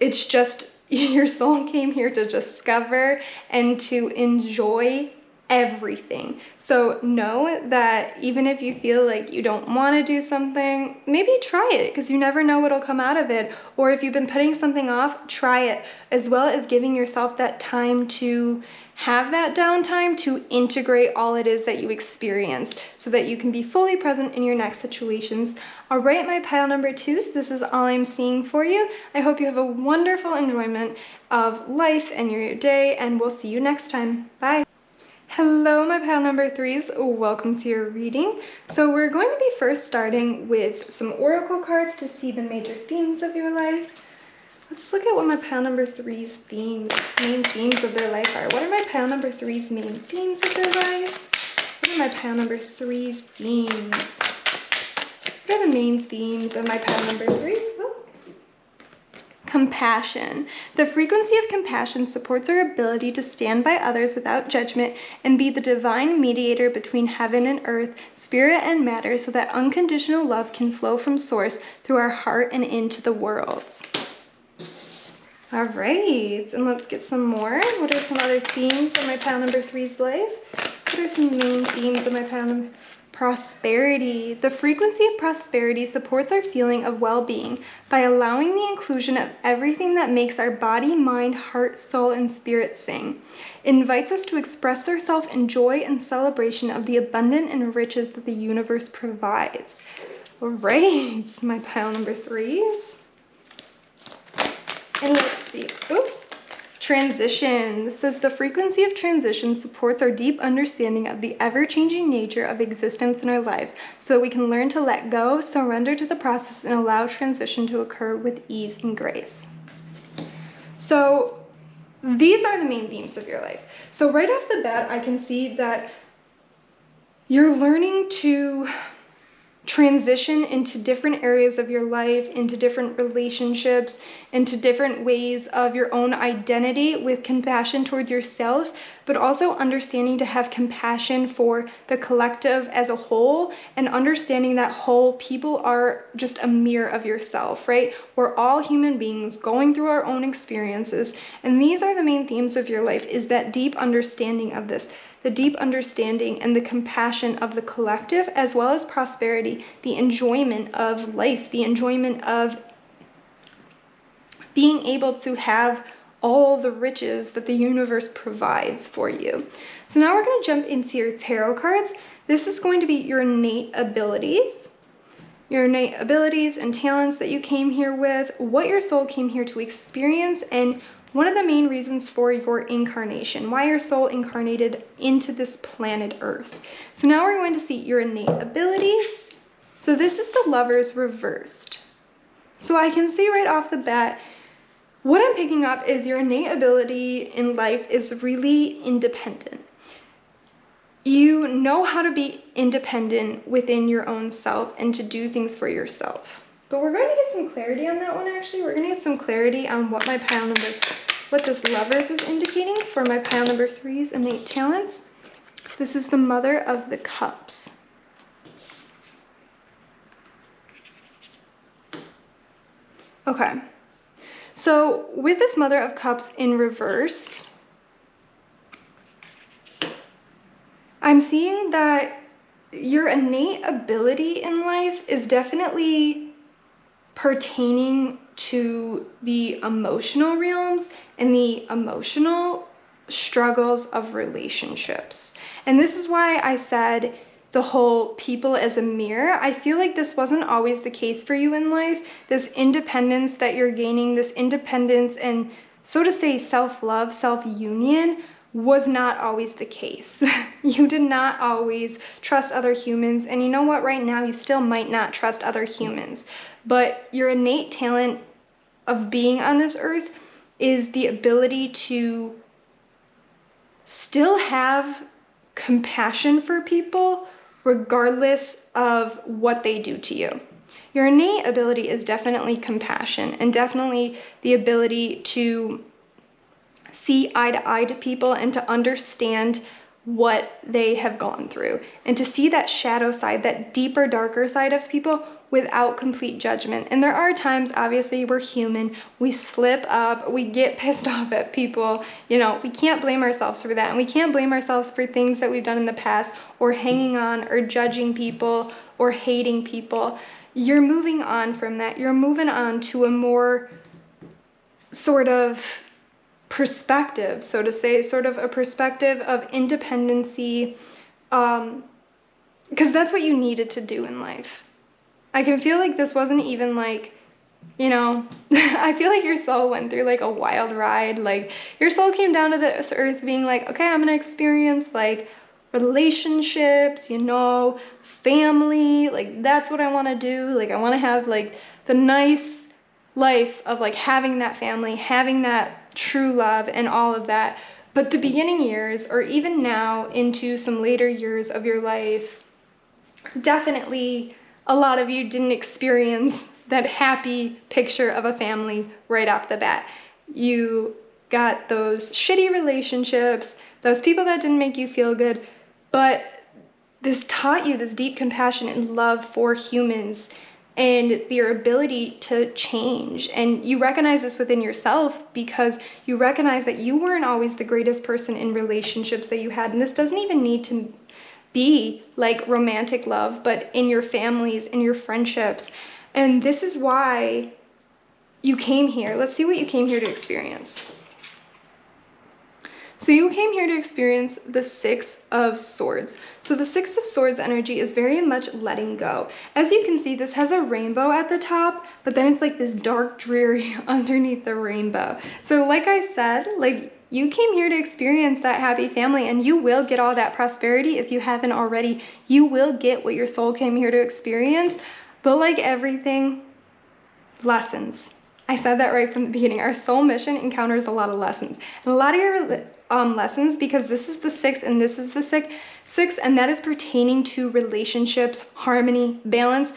It's just your soul came here to discover and to enjoy everything. So know that even if you feel like you don't want to do something, maybe try it, because you never know what'll come out of it. Or if you've been putting something off, try it, as well as giving yourself that time to have that downtime to integrate all it is that you experienced so that you can be fully present in your next situations. All right, my pile number 2s, this is all I'm seeing for you. I hope you have a wonderful enjoyment of life and your day, and we'll see you next time. Bye. Hello, my pile number 3s. Welcome to your reading. So we're going to be first starting with some oracle cards to see the major themes of your life. Let's look at what my pile number 3's main themes of their life are. What are my pile number 3's main themes of their life? What are my pile number 3's themes? What are the main themes of my pile number 3? Compassion. The frequency of compassion supports our ability to stand by others without judgment and be the divine mediator between heaven and earth, spirit and matter, so that unconditional love can flow from source through our heart and into the world. All right, and let's get some more. What are some other themes of my pile number 3's life? What are some main themes of my pile number Prosperity. The frequency of prosperity supports our feeling of well-being by allowing the inclusion of everything that makes our body, mind, heart, soul, and spirit sing. It invites us to express ourselves in joy and celebration of the abundance and riches that the universe provides. All right, my pile number 3s. And let's see. Ooh. Transition. This says the frequency of transition supports our deep understanding of the ever-changing nature of existence in our lives so that we can learn to let go, surrender to the process, and allow transition to occur with ease and grace. So these are the main themes of your life. So right off the bat, I can see that you're learning to transition into different areas of your life, into different relationships, into different ways of your own identity with compassion towards yourself, but also understanding to have compassion for the collective as a whole, and understanding that whole people are just a mirror of yourself, right? We're all human beings going through our own experiences, and these are the main themes of your life, is that deep understanding of this. The deep understanding and the compassion of the collective, as well as prosperity, the enjoyment of life, the enjoyment of being able to have all the riches that the universe provides for you. So now we're going to jump into your tarot cards. This is going to be your innate abilities. Your innate abilities and talents that you came here with, what your soul came here to experience, and one of the main reasons for your incarnation, why your soul incarnated into this planet Earth. So now we're going to see your innate abilities. So this is the Lovers reversed. So I can see right off the bat, what I'm picking up is your innate ability in life is really independent. You know how to be independent within your own self and to do things for yourself. But we're going to get some clarity on that one, actually. We're going to get some clarity on what my pile number, what this Lovers is indicating for my pile number 3's innate talents. This is the Mother of the Cups. Okay. So with this Mother of Cups in reverse, I'm seeing that your innate ability in life is definitely pertaining to the emotional realms and the emotional struggles of relationships. And this is why I said the whole people as a mirror. I feel like this wasn't always the case for you in life. This independence that you're gaining, this independence and, so to say, self-love, self-union, was not always the case. You did not always trust other humans, and you know what, right now you still might not trust other humans, but your innate talent of being on this earth is the ability to still have compassion for people regardless of what they do to you. Your innate ability is definitely compassion and definitely the ability to see eye to eye to people and to understand what they have gone through and to see that shadow side, that deeper, darker side of people without complete judgment. And there are times, obviously, we're human, we slip up, we get pissed off at people, you know, we can't blame ourselves for that. And we can't blame ourselves for things that we've done in the past or hanging on or judging people or hating people. You're moving on from that. You're moving on to a more sort of perspective, so to say, sort of a perspective of independency, because that's what you needed to do in life. I can feel like this wasn't even like, you know, I feel like your soul went through like a wild ride. Like your soul came down to this earth being like, okay, I'm gonna experience like relationships, you know, family, like that's what I want to do. Like I want to have like the nice life of like having that family, having that true love and all of that. But the beginning years, or even now into some later years of your life, definitely a lot of you didn't experience that happy picture of a family right off the bat. You got those shitty relationships, those people that didn't make you feel good, but this taught you this deep compassion and love for humans and their ability to change. And you recognize this within yourself because you recognize that you weren't always the greatest person in relationships that you had. And this doesn't even need to be like romantic love, but in your families, in your friendships. And this is why you came here. Let's see what you came here to experience. So you came here to experience the Six of Swords. So the Six of Swords energy is very much letting go. As you can see, this has a rainbow at the top, but then it's like this dark, dreary underneath the rainbow. So like I said, like you came here to experience that happy family, and you will get all that prosperity if you haven't already. You will get what your soul came here to experience, but like everything, lessons. I said that right from the beginning. Our soul mission encounters a lot of lessons. And a lot of your lessons, because this is the six and this is the six, and that is pertaining to relationships, harmony, balance.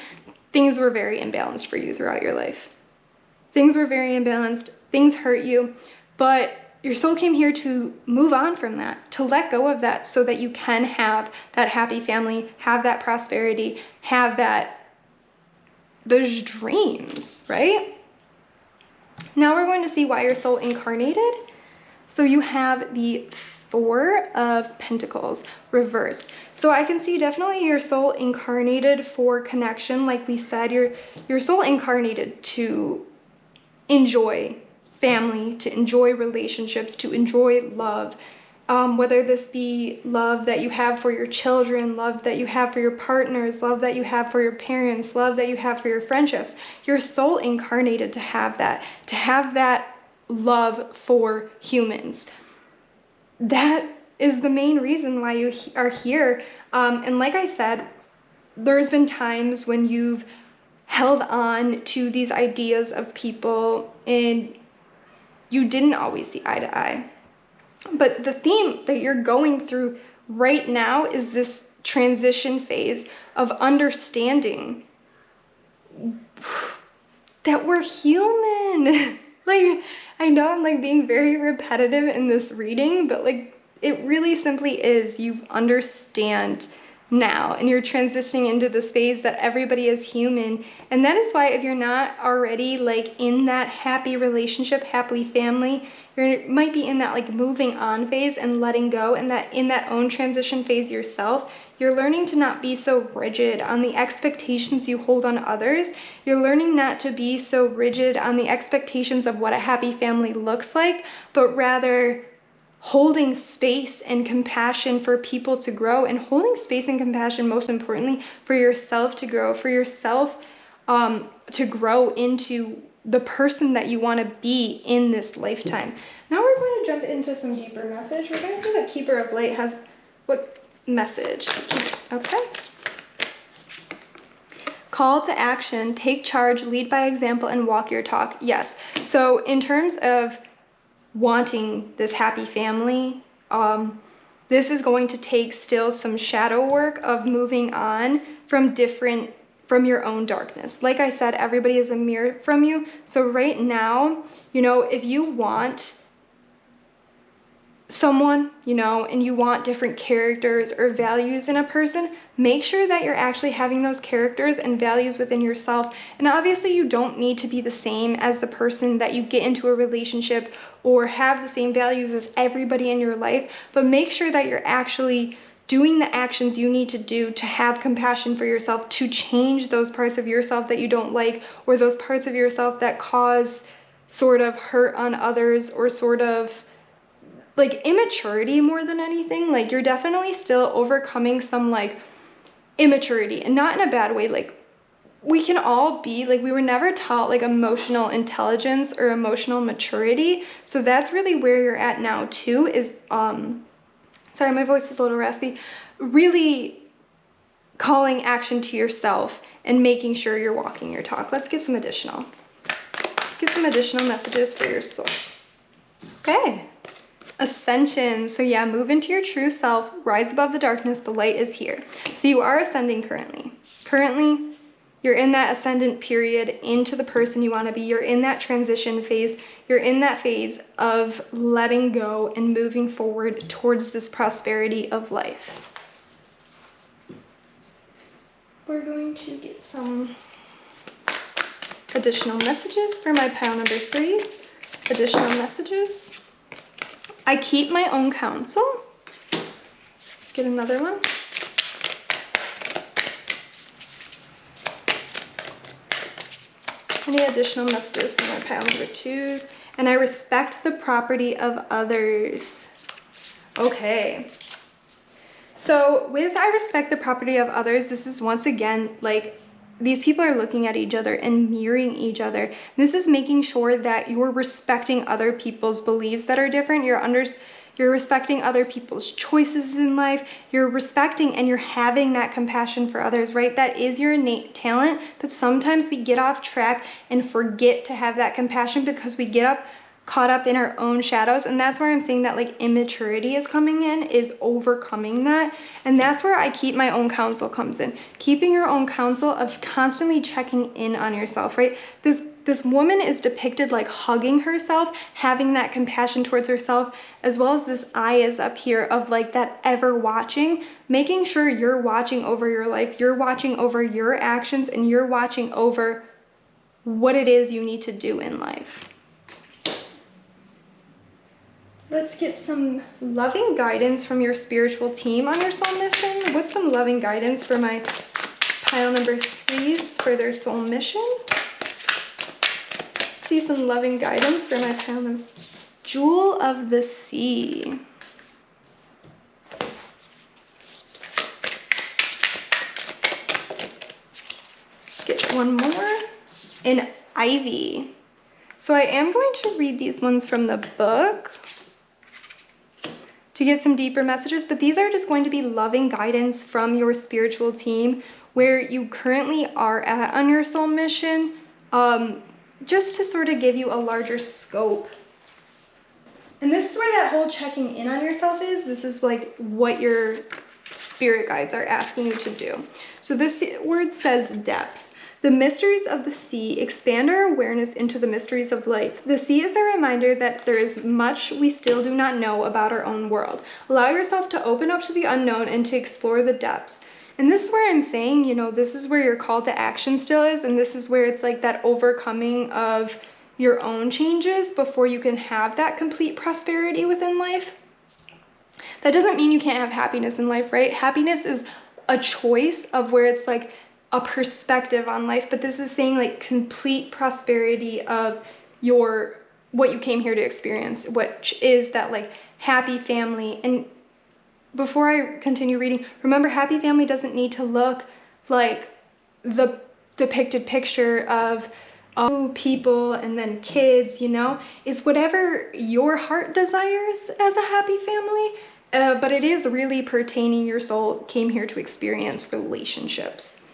Things were very imbalanced for you throughout your life. Things were very imbalanced. Things hurt you, but your soul came here to move on from that, to let go of that so that you can have that happy family, have that prosperity, have those dreams, right? Now we're going to see why your soul incarnated. So you have the Four of Pentacles reversed. So I can see definitely your soul incarnated for connection. Like we said, your soul incarnated to enjoy family, to enjoy relationships, to enjoy love. Whether this be love that you have for your children, love that you have for your partners, love that you have for your parents, love that you have for your friendships. Your soul incarnated to have that love for humans. That is the main reason why you are here. And like I said, there's been times when you've held on to these ideas of people and you didn't always see eye to eye. But the theme that you're going through right now is this transition phase of understanding that we're human. Like, I know I'm like being very repetitive in this reading, but like it really simply is. You understand now, and you're transitioning into this phase that everybody is human. And that is why if you're not already like in that happy relationship, happy family, you might be in that like moving on phase and letting go, and that in that own transition phase yourself, you're learning to not be so rigid on the expectations you hold on others. You're learning not to be so rigid on the expectations of what a happy family looks like, but rather holding space and compassion for people to grow, and holding space and compassion, most importantly, for yourself to grow, to grow into the person that you want to be in this lifetime. Now we're going to jump into some deeper message. We're going to see what Keeper of Light has, what message. Okay. Call to action, take charge, lead by example, and walk your talk. Yes. So in terms of wanting this happy family, this is going to take still some shadow work of moving on from your own darkness. Like I said, everybody is a mirror from you. So right now, if you want someone, and you want different characters or values in a person, make sure that you're actually having those characters and values within yourself. And obviously you don't need to be the same as the person that you get into a relationship or have the same values as everybody in your life, but make sure that you're actually doing the actions you need to do to have compassion for yourself, to change those parts of yourself that you don't like, or those parts of yourself that cause sort of hurt on others, or sort of like immaturity more than anything. Like you're definitely still overcoming some like immaturity, and not in a bad way. Like we can all be like, we were never taught like emotional intelligence or emotional maturity. So that's really where you're at now too, is sorry, my voice is a little raspy. Really calling action to yourself and making sure you're walking your talk. Let's get some additional messages for your soul. Okay. Ascension. So yeah, move into your true self, rise above the darkness, the light is here. So you are ascending currently. Currently, you're in that ascendant period into the person you want to be. You're in that transition phase. You're in that phase of letting go and moving forward towards this prosperity of life. We're going to get some additional messages for my pile number 3s. Additional messages. I keep my own counsel. Let's get another one. Any additional messages for my pile number 2s? And I respect the property of others. Okay. So with I respect the property of others, this is once again like these people are looking at each other and mirroring each other. This is making sure that you're respecting other people's beliefs that are different. You're respecting other people's choices in life. You're respecting and you're having that compassion for others, right? That is your innate talent, but sometimes we get off track and forget to have that compassion because we get caught up in our own shadows. And that's where I'm saying that like immaturity is coming in, is overcoming that. And that's where I keep my own counsel comes in. Keeping your own counsel of constantly checking in on yourself, right? This woman is depicted like hugging herself, having that compassion towards herself, as well as this eye is up here of like that ever watching, making sure you're watching over your life, you're watching over your actions, and you're watching over what it is you need to do in life. Let's get some loving guidance from your spiritual team on your soul mission. What's some loving guidance for my pile number 3s for their soul mission? See some loving guidance for my pile number. Jewel of the Sea. Get one more. An Ivy. So I am going to read these ones from the book to get some deeper messages, but these are just going to be loving guidance from your spiritual team where you currently are at on your soul mission, just to sort of give you a larger scope. And this is where that whole checking in on yourself is. This is like what your spirit guides are asking you to do. So this word says depth. The mysteries of the sea expand our awareness into the mysteries of life. The sea is a reminder that there is much we still do not know about our own world. Allow yourself to open up to the unknown and to explore the depths. And this is where I'm saying, you know, this is where your call to action still is, and this is where it's like that overcoming of your own changes before you can have that complete prosperity within life. That doesn't mean you can't have happiness in life, right? Happiness is a choice of where it's like a perspective on life, but this is saying like complete prosperity of what you came here to experience, which is that like happy family. And before I continue reading, remember, happy family doesn't need to look like the depicted picture of people and then kids, you know? It's whatever your heart desires as a happy family, but it is really pertaining your soul came here to experience relationships.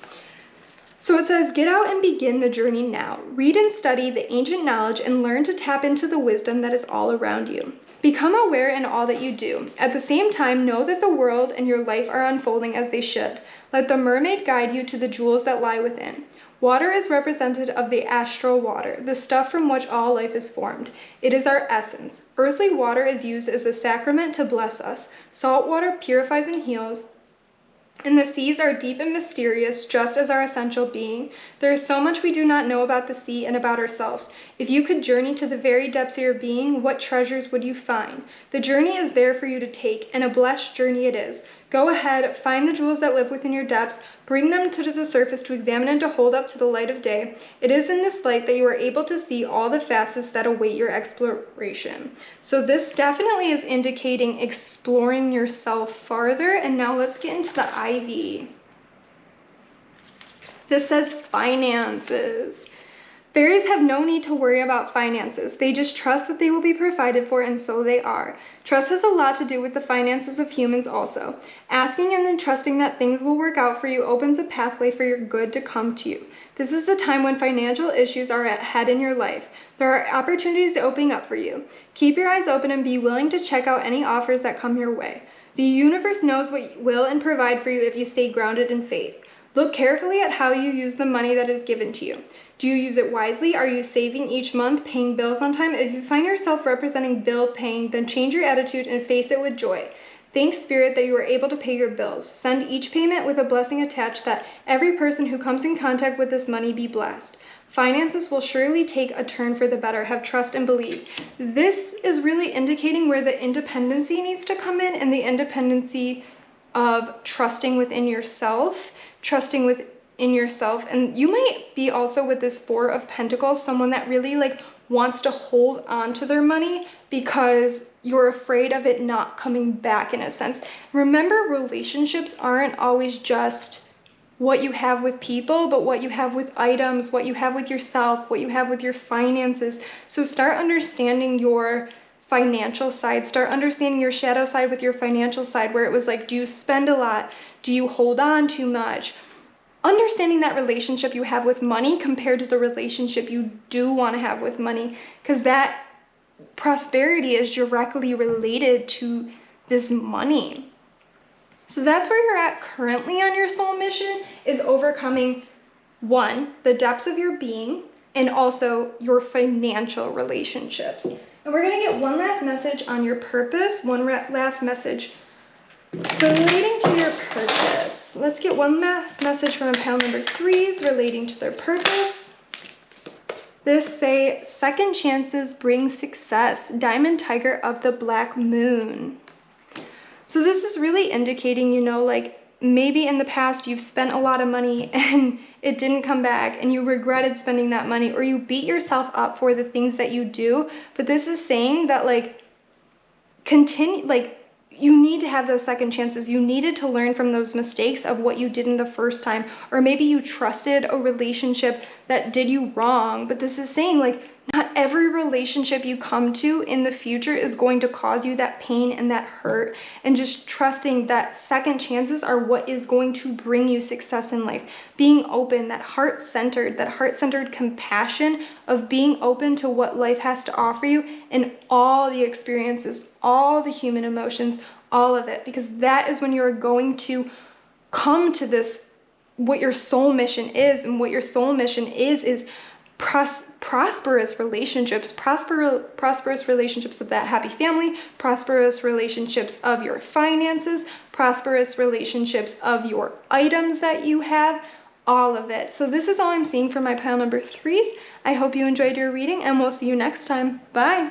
So it says, get out and begin the journey now. Read and study the ancient knowledge and learn to tap into the wisdom that is all around you. Become aware in all that you do. At the same time, know that the world and your life are unfolding as they should. Let the mermaid guide you to the jewels that lie within. Water is representative of the astral water, the stuff from which all life is formed. It is our essence. Earthly water is used as a sacrament to bless us. Salt water purifies and heals. And the seas are deep and mysterious, just as our essential being. There is so much we do not know about the sea and about ourselves. If you could journey to the very depths of your being, what treasures would you find? The journey is there for you to take, and a blessed journey it is. Go ahead, find the jewels that live within your depths, bring them to the surface to examine and to hold up to the light of day. It is in this light that you are able to see all the facets that await your exploration. So this definitely is indicating exploring yourself farther. And now let's get into the Ivy. This says finances. Fairies have no need to worry about finances. They just trust that they will be provided for, and so they are. Trust has a lot to do with the finances of humans also. Asking and then trusting that things will work out for you opens a pathway for your good to come to you. This is a time when financial issues are ahead in your life. There are opportunities opening up for you. Keep your eyes open and be willing to check out any offers that come your way. The universe knows what will and provide for you if you stay grounded in faith. Look carefully at how you use the money that is given to you. Do you use it wisely? Are you saving each month, paying bills on time? If you find yourself representing bill paying, then change your attitude and face it with joy. Thank Spirit that you are able to pay your bills. Send each payment with a blessing attached that every person who comes in contact with this money be blessed. Finances will surely take a turn for the better. Have trust and believe. This is really indicating where the independency needs to come in, and the independency of trusting within yourself, trusting in yourself. And you might be also with this Four of Pentacles, someone that really like wants to hold on to their money because you're afraid of it not coming back in a sense. Remember, relationships aren't always just what you have with people, but what you have with items, what you have with yourself, what you have with your finances. So start understanding your financial side, start understanding your shadow side with your financial side, where it was like, do you spend a lot? Do you hold on too much? Understanding that relationship you have with money compared to the relationship you do want to have with money, because that prosperity is directly related to this money. So that's where you're at currently on your soul mission, is overcoming one, the depths of your being, and also your financial relationships. And we're going to get one last message on your purpose, one last message relating to your purpose. Let's get one last message from pile number 3s relating to their purpose. This say, second chances bring success. Diamond Tiger of the Black Moon. So this is really indicating, you know, like maybe in the past you've spent a lot of money and it didn't come back and you regretted spending that money, or you beat yourself up for the things that you do. But this is saying that like continue, like you need to have those second chances. You needed to learn from those mistakes of what you did in the first time, or maybe you trusted a relationship that did you wrong. But this is saying like not every relationship you come to in the future is going to cause you that pain and that hurt, and just trusting that second chances are what is going to bring you success in life. Being open, that heart-centered compassion of being open to what life has to offer you and all the experiences, all the human emotions, all of it, because that is when you're going to come to this, what your soul mission is. And what your soul mission is prosperous relationships, prosperous relationships of that happy family, prosperous relationships of your finances, prosperous relationships of your items that you have, all of it. So this is all I'm seeing for my pile number 3s. I hope you enjoyed your reading, and we'll see you next time. Bye.